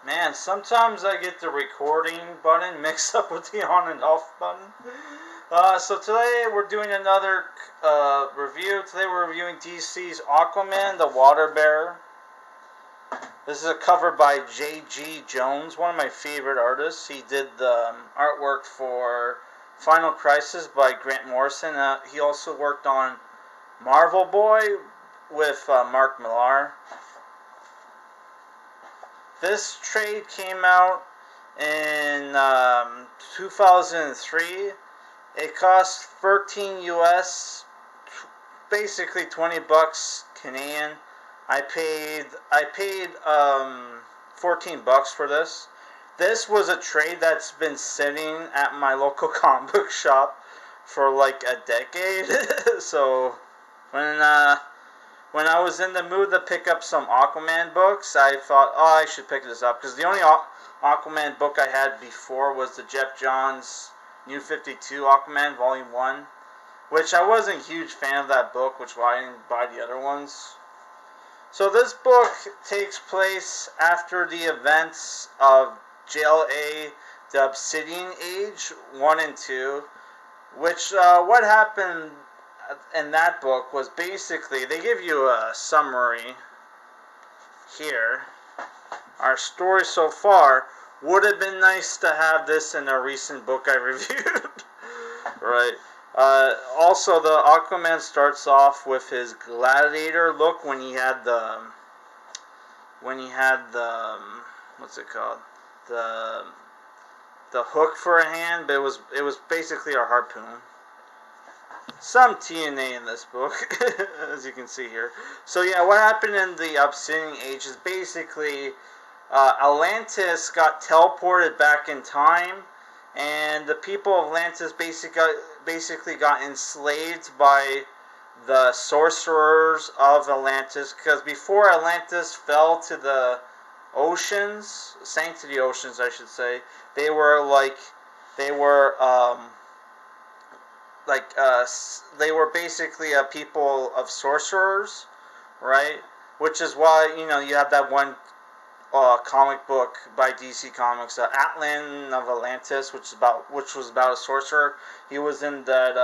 Man, sometimes I get the recording button mixed up with the on and off button. So today we're doing another review. Today we're reviewing DC's Aquaman, the Waterbearer. This is a cover by J.G Jones, one of my favorite artists. He did the artwork for Final Crisis by Grant Morrison. He also worked on Marvel Boy with Mark Millar. This trade came out in 2003. It cost 13 US, basically 20 bucks Canadian. I paid 14 bucks for this. This was a trade that's been sitting at my local comic book shop for like a decade. So when I was in the mood to pick up some Aquaman books, I thought, oh, I should pick this up. Because the only Aquaman book I had before was the J.G Jones New 52 Aquaman, Volume 1. Which I wasn't a huge fan of that book, which is why I didn't buy the other ones. So this book takes place after the events of JLA, the Obsidian Age 1 and 2. Which, what happened in that book was basically, they give you a summary here. Our story so far would have been nice to have this in a recent book I reviewed. Right. Also, the Aquaman starts off with his gladiator look when he had the what's it called, the hook for a hand, but it was basically a harpoon. Some TNA in this book, as you can see here. So yeah, what happened in the Obsidian Age is basically Atlantis got teleported back in time, and the people of Atlantis basically got enslaved by the sorcerers of Atlantis, because before Atlantis fell to the oceans, sank to the oceans, I should say, they were basically a people of sorcerers, right? Which is why, you have that one comic book by DC Comics, Atlan of Atlantis, which was about a sorcerer. He was in that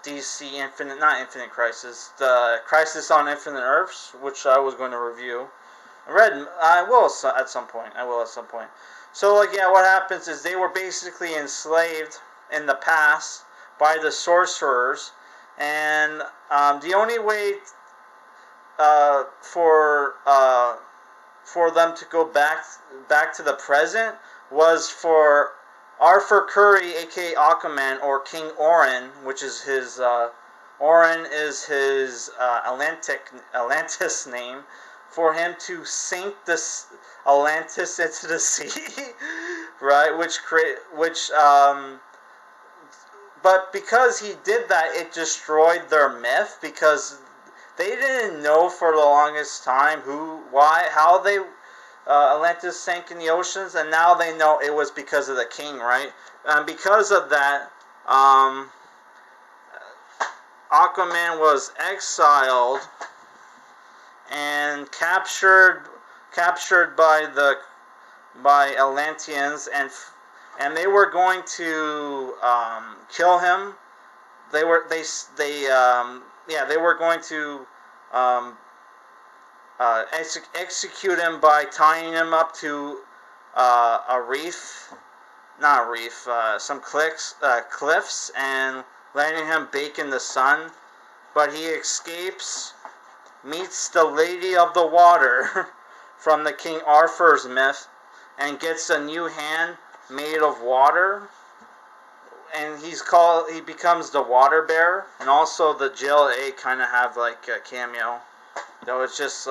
DC not Infinite Crisis, the Crisis on Infinite Earths, which I was going to review. I will at some point. So, what happens is they were basically enslaved in the past by the sorcerers, and the only way for them to go back to the present was for Arthur Curry, aka Aquaman, or King Orin, which is his Orin is his Atlantis name, for him to sink this Atlantis into the sea, right? But because he did that, it destroyed their myth, because they didn't know for the longest time how they Atlantis sank in the oceans, and now they know it was because of the king, right? And because of that, Aquaman was exiled and captured by Atlanteans, and they were going to kill him. They were going to execute him by tying him up to some cliffs, and letting him bake in the sun. But he escapes, meets the Lady of the Water from the King Arthur's myth, and gets a new hand made of water, and he becomes the Waterbearer. And also the JLA kind of have like a cameo, though it's just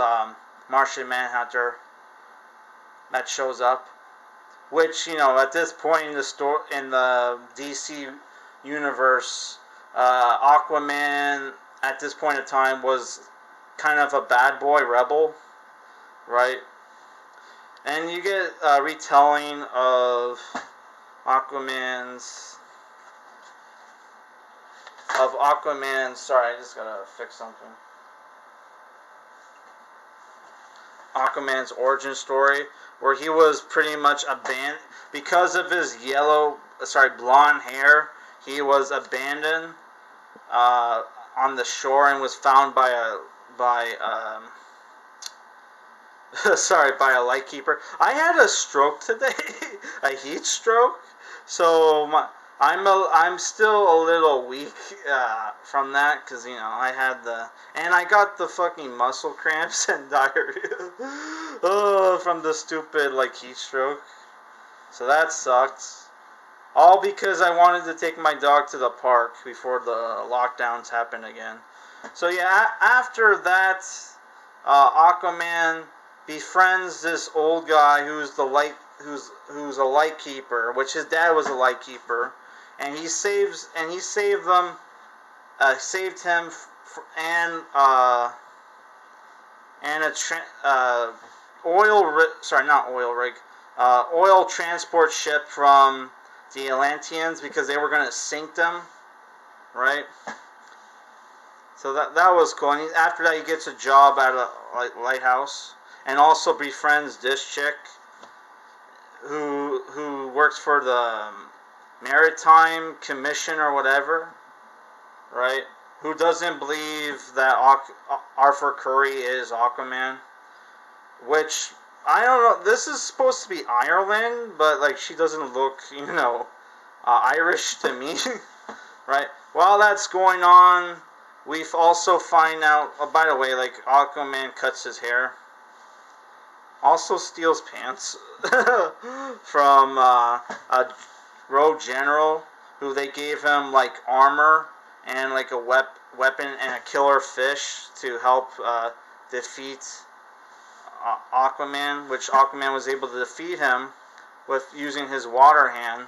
Martian Manhunter that shows up, which, at this point in the DC universe, Aquaman at this point in time was kind of a bad boy rebel, right? And you get a retelling of Aquaman's. Sorry, I just gotta fix something. Aquaman's origin story, where he was pretty much abandoned because of his blonde hair. He was abandoned on the shore and was found by a by a lightkeeper. I had a stroke today, a heat stroke. So I'm still a little weak from that because I had and I got the fucking muscle cramps and diarrhea from the stupid heat stroke. So that sucked. All because I wanted to take my dog to the park before the lockdowns happened again. So yeah, after that, Aquaman befriends this old guy who's a lightkeeper, which his dad was a lightkeeper, and he saved him and a oil transport ship from the Atlanteans because they were gonna sink them, right? So that was cool. And after that, he gets a job at a lighthouse, and also befriends this chick who works for the Maritime Commission or whatever, right? Who doesn't believe that Arthur Curry is Aquaman, which I don't know. This is supposed to be Ireland, but she doesn't look, Irish to me, right? While that's going on, we've also find out. Oh, by the way, Aquaman cuts his hair. Also steals pants from a rogue general who they gave him armor and a weapon and a killer fish to help defeat Aquaman, which Aquaman was able to defeat him with using his water hand,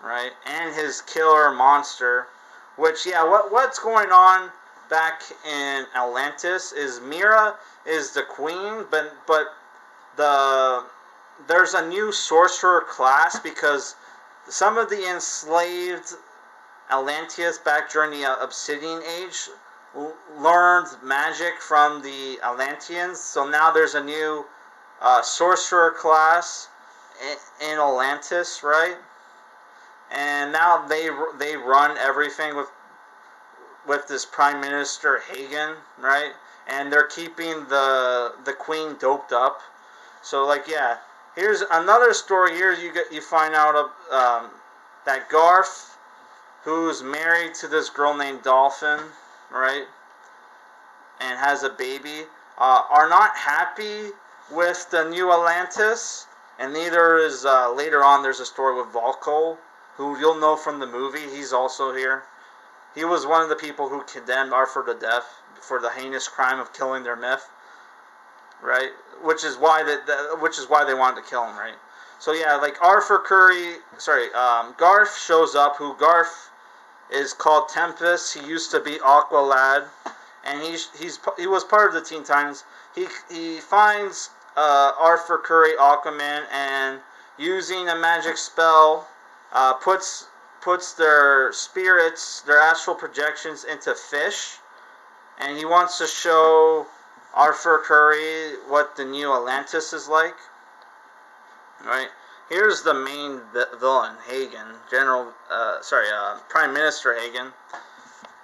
right? And his killer monster, which what's going on back in Atlantis is Mira is the queen, but there's a new sorcerer class because some of the enslaved Atlanteans back during the Obsidian Age learned magic from the Atlanteans. So now there's a new sorcerer class in Atlantis, right? And now they run everything with this Prime Minister Hagen, right? And they're keeping the queen doped up. So here's another story. Here you find out that Garth, who's married to this girl named Dolphin, right, and has a baby, are not happy with the new Atlantis, and neither is later on. There's a story with Volko, who you'll know from the movie. He's also here. He was one of the people who condemned Arthur to death for the heinous crime of killing their myth, right? Which is why they wanted to kill him, right? So Arthur Curry, Garth shows up. Who Garth is called Tempest. He used to be Aqualad, and he was part of the Teen Titans. He finds Arthur Curry, Aquaman, and using a magic spell, puts their spirits, their astral projections into fish, and he wants to show Arthur Curry what the new Atlantis is like. Right? Here's the main villain, Hagen, Prime Minister Hagen,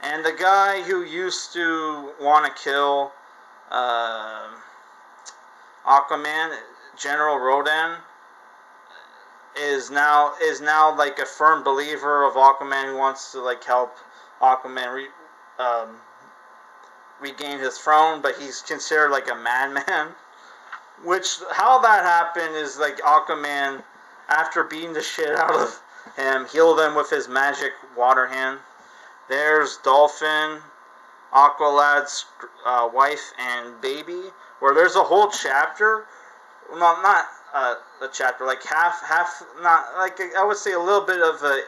and the guy who used to want to kill Aquaman, General Rodan, is now a firm believer of Aquaman, who wants to help Aquaman regain his throne, but he's considered a madman. Which, how that happened is Aquaman, after beating the shit out of him, healed him with his magic water hand. There's Dolphin, Aqualad's wife and baby, where there's a whole chapter. Well, not a chapter, half, not, I would say a little bit of a,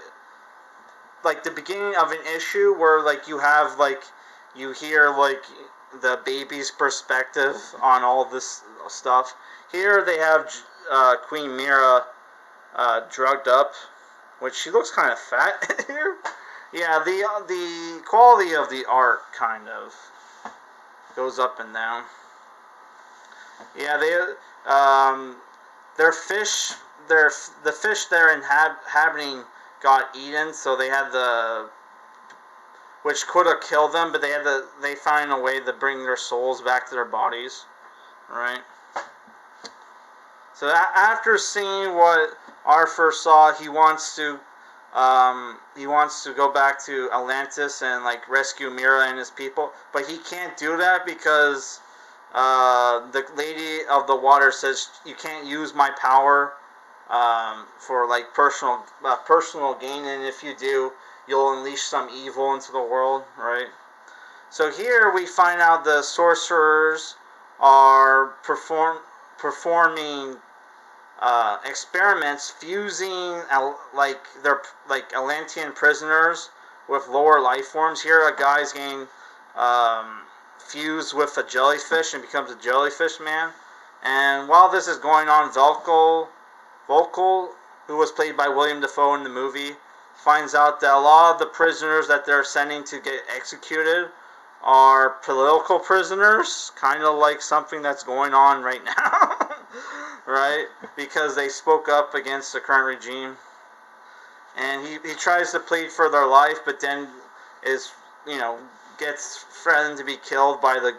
the beginning of an issue where, you have, you hear, the baby's perspective on all this stuff. Here they have Queen Mira drugged up, which she looks kind of fat here. Yeah, the quality of the art kind of goes up and down. Yeah, their fish, the fish they're inhabiting got eaten, so they had which could have killed them, but they find a way to bring their souls back to their bodies, right? So after seeing what Arthur saw, he wants to go back to Atlantis and like rescue Mira and his people, but he can't do that because the Lady of the Water says you can't use my power for like personal gain, and if you do, you'll unleash some evil into the world, right? So here we find out the sorcerers are performing experiments fusing like Atlantean prisoners with lower life forms. Here a guy's getting fused with a jellyfish and becomes a jellyfish man. And while this is going on, Vocal, who was played by William Dafoe in the movie, finds out that a lot of the prisoners that they're sending to get executed are political prisoners, kind of like something that's going on right now, right? Because they spoke up against the current regime. And he tries to plead for their life, but then gets threatened to be killed by the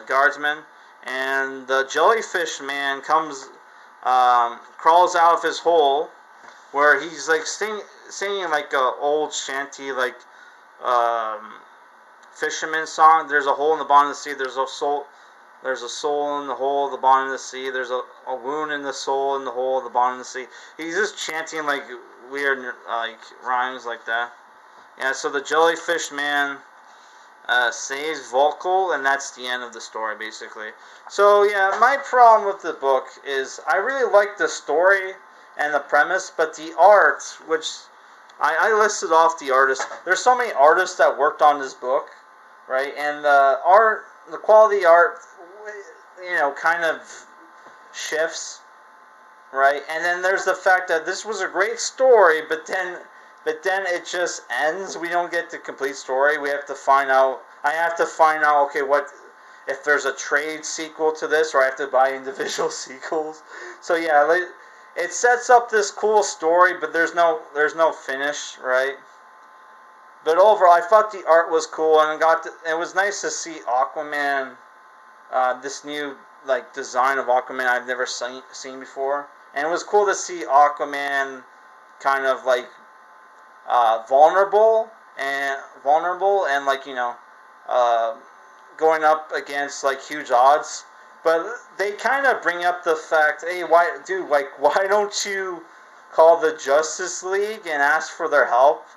guardsmen. And the jellyfish man crawls out of his hole, where he's like singing like a old shanty, like fisherman song. There's a hole in the bottom of the sea. There's a soul in the hole of the bottom of the sea. There's a wound in the soul in the hole of the bottom of the sea. He's just chanting like weird like rhymes like that. Yeah. So the jellyfish man saves Vocal, and that's the end of the story, basically. So yeah, my problem with the book is I really like the story and the premise, but the art, which I listed off the artists. There's so many artists that worked on this book, right? And the quality art, kind of shifts, right? And then there's the fact that this was a great story, but then it just ends. We don't get the complete story. I have to find out, okay, what if there's a trade sequel to this, or I have to buy individual sequels. So yeah, it sets up this cool story, but there's no finish, right? But overall, I thought the art was cool, and it was nice to see Aquaman, this new like design of Aquaman I've never seen before, and it was cool to see Aquaman kind of like vulnerable and like going up against like huge odds. But they kind of bring up the fact, hey, why don't you call the Justice League and ask for their help?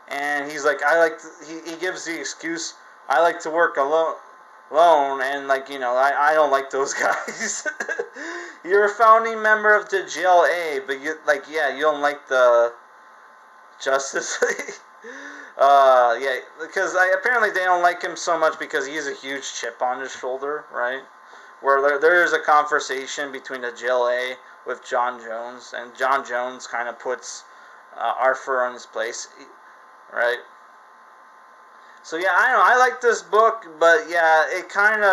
And he's like, he gives the excuse, I like to work alone, and like, I don't like those guys. You're a founding member of the JLA, but you don't like the Justice League. Yeah, because apparently they don't like him so much because he has a huge chip on his shoulder, right? Where there is a conversation between the JLA with J.G Jones, and J.G Jones kind of puts Arthur on his place, right? So yeah, I don't know. I like this book, but yeah, it kind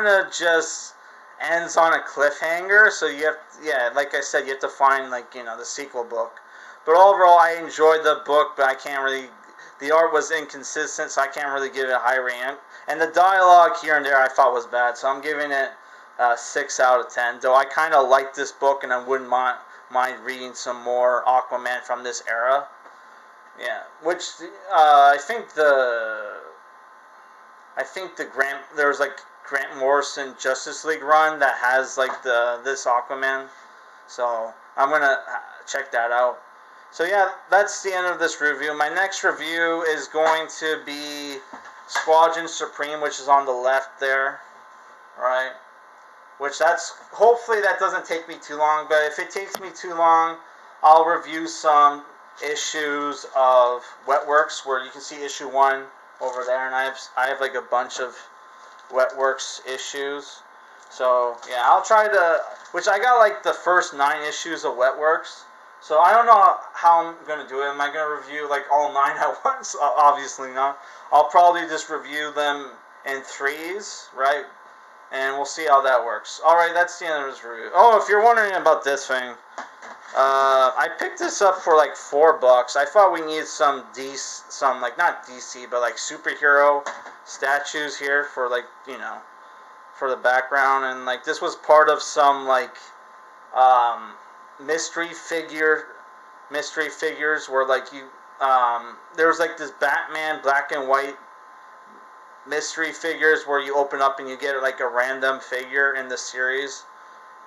of just ends on a cliffhanger. So like I said, you have to find the sequel book. But overall, I enjoyed the book, but I can't really. The art was inconsistent, so I can't really give it a high rank. And the dialogue here and there I thought was bad, so I'm giving it 6 out of 10. Though I kind of like this book, and I wouldn't mind reading some more Aquaman from this era. Yeah, which I think there's like Grant Morrison Justice League run that has like this Aquaman, so I'm gonna check that out. So yeah, that's the end of this review. My next review is going to be Squadron Supreme, which is on the left there, right? Hopefully that doesn't take me too long, but if it takes me too long, I'll review some issues of Wetworks, where you can see issue 1 over there, and I have like a bunch of Wetworks issues. So yeah, I'll try to, which I got like the first 9 issues of Wetworks. So I don't know how I'm going to do it. Am I going to review like all 9 at once? Obviously not. I'll probably just review them in threes, right? And we'll see how that works. Alright, that's the end of this review. Oh, if you're wondering about this thing, I picked this up for like $4. I thought we needed some like not DC, but like superhero statues here for like, you know, for the background, and like this was part of some like mystery figures where like you there was like this Batman black and white mystery figures where you open up and you get like a random figure in the series.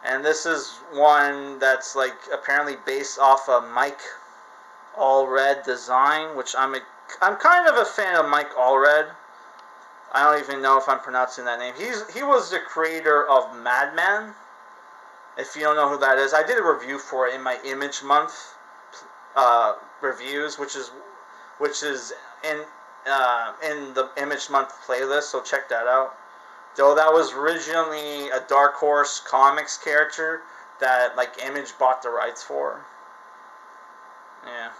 And this is one that's like apparently based off of Mike Allred design, which I'm kind of a fan of Mike Allred. I don't even know if I'm pronouncing that name. He was the creator of Madman. If you don't know who that is, I did a review for it in my Image Month reviews, which is in the Image Month playlist. So check that out. Though that was originally a Dark Horse Comics character that like Image bought the rights for. Yeah.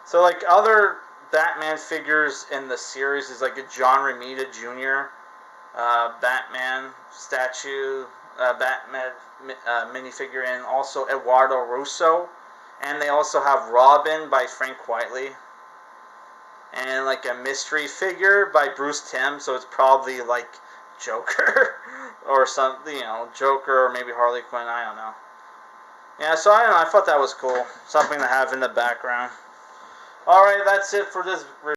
So like other Batman figures in the series is like a John Romita Jr. Batman statue, Batman minifigure, and also Eduardo Russo. And they also have Robin by Frank Whiteley. And like a mystery figure by Bruce Timm, so it's probably like Joker or something, you know, Joker or maybe Harley Quinn, I don't know. Yeah, so I don't know, I thought that was cool. Something to have in the background. Alright, that's it for this review.